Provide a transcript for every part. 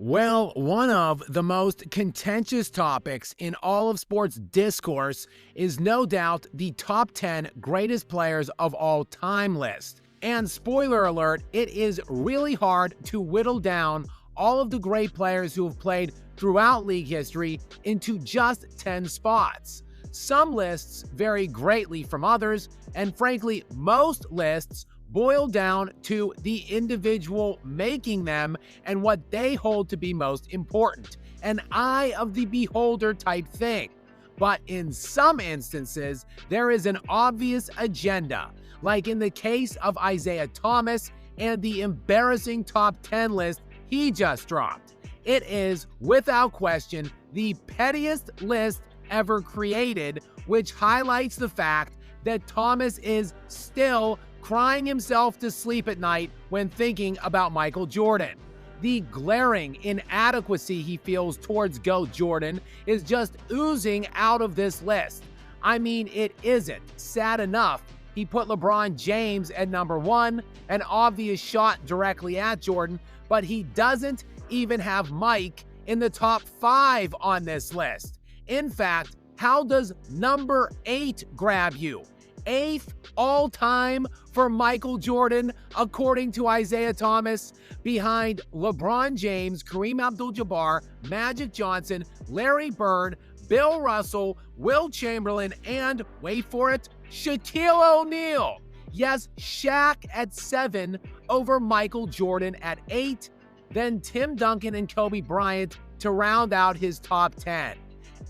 Well, one of the most contentious topics in all of sports discourse is no doubt the top 10 greatest players of all time list. And spoiler alert, it is really hard to whittle down all of the great players who have played throughout league history into just 10 spots. Some lists vary greatly from others, and frankly, most lists boil down to the individual making them and what they hold to be most important, an eye of the beholder type thing. But in some instances, there is an obvious agenda, like in the case of Isiah Thomas and the embarrassing top 10 list he just dropped. It is, without question, the pettiest list ever created, which highlights the fact that Thomas is still crying himself to sleep at night when thinking about Michael Jordan. The glaring inadequacy he feels towards GOAT Jordan is just oozing out of this list. I mean, it isn't sad enough he put LeBron James at number 1, an obvious shot directly at Jordan, but he doesn't even have Mike in the top 5 on this list. In fact, how does number 8 grab you? 8th all-time for Michael Jordan, according to Isiah Thomas, behind LeBron James, Kareem Abdul-Jabbar, Magic Johnson, Larry Bird, Bill Russell, Will Chamberlain, and, wait for it, Shaquille O'Neal. Yes, Shaq at 7 over Michael Jordan at 8, then Tim Duncan and Kobe Bryant to round out his top 10.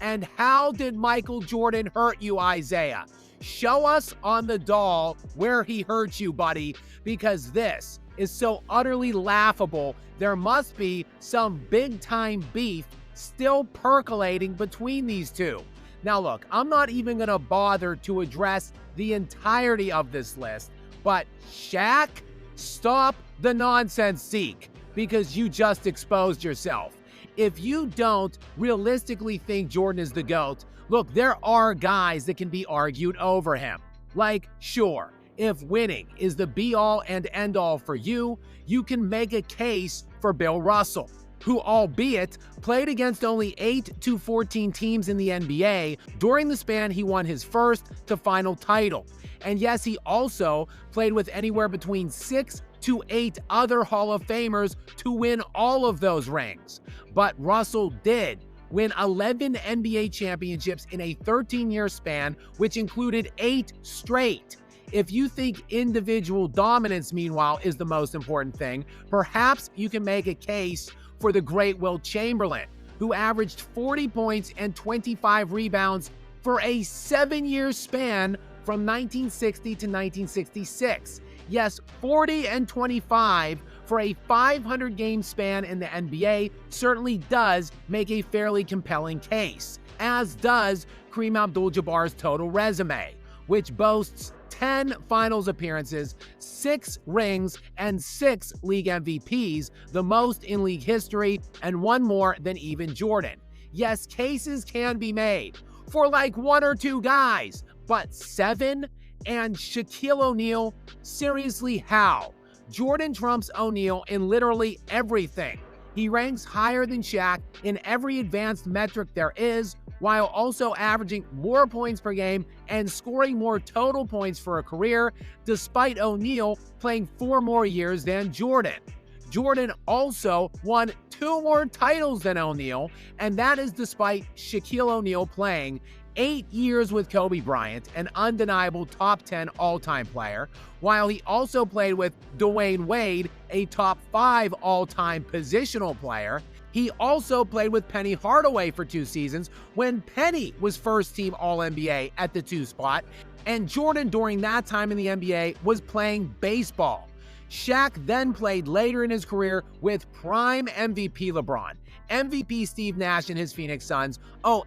And how did Michael Jordan hurt you, Isiah? Show us on the doll where he hurt you, buddy, because this is so utterly laughable. There must be some big-time beef still percolating between these two. Now look, I'm not even going to bother to address the entirety of this list, but Shaq, stop the nonsense, Zeke, because you just exposed yourself. If you don't realistically think Jordan is the GOAT, look, there are guys that can be argued over him. Like, sure, if winning is the be-all and end-all for you, you can make a case for Bill Russell, who, albeit played against only 8 to 14 teams in the NBA, during the span he won his first to final title. And yes, he also played with anywhere between 6 to 8 other Hall of Famers to win all of those rings. But Russell did win 11 NBA championships in a 13-year span, which included 8 straight. If you think individual dominance, meanwhile, is the most important thing, perhaps you can make a case for the great Will Chamberlain, who averaged 40 points and 25 rebounds for a 7-year span from 1960 to 1966. Yes, 40 and 25 for a 500-game span in the NBA certainly does make a fairly compelling case, as does Kareem Abdul-Jabbar's total resume, which boasts 10 finals appearances, 6 rings, and 6 league MVPs, the most in league history, and one more than even Jordan. Yes, cases can be made for like 1 or 2 guys, but 7? And Shaquille O'Neal? Seriously, how? Jordan trumps O'Neal in literally everything. He ranks higher than Shaq in every advanced metric there is, while also averaging more points per game and scoring more total points for a career, despite O'Neal playing 4 more years than Jordan. Jordan also won 2 more titles than O'Neal, and that is despite Shaquille O'Neal playing 8 years with Kobe Bryant, an undeniable top 10 all-time player, while he also played with Dwayne Wade, a top 5 all-time positional player. He also played with Penny Hardaway for 2 seasons when Penny was first-team All-NBA at the 2 spot, and Jordan during that time in the NBA was playing baseball. Shaq then played later in his career with prime MVP LeBron, MVP Steve Nash and his Phoenix Suns,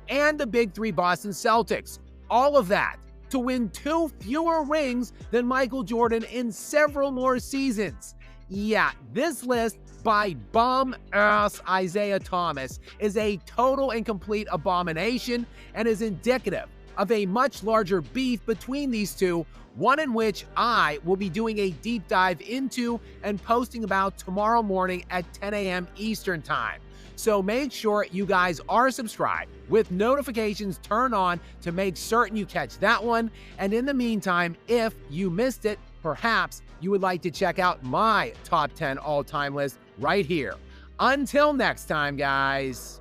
and the Big 3 Boston Celtics. All of that to win 2 fewer rings than Michael Jordan in several more seasons. Yeah, this list by bum-ass Isiah Thomas is a total and complete abomination and is indicative of a much larger beef between these two, one in which I will be doing a deep dive into and posting about tomorrow morning at 10 a.m. Eastern Time. So make sure you guys are subscribed with notifications turned on to make certain you catch that one. And in the meantime, if you missed it, perhaps you would like to check out my top 10 all-time list right here. Until next time, guys.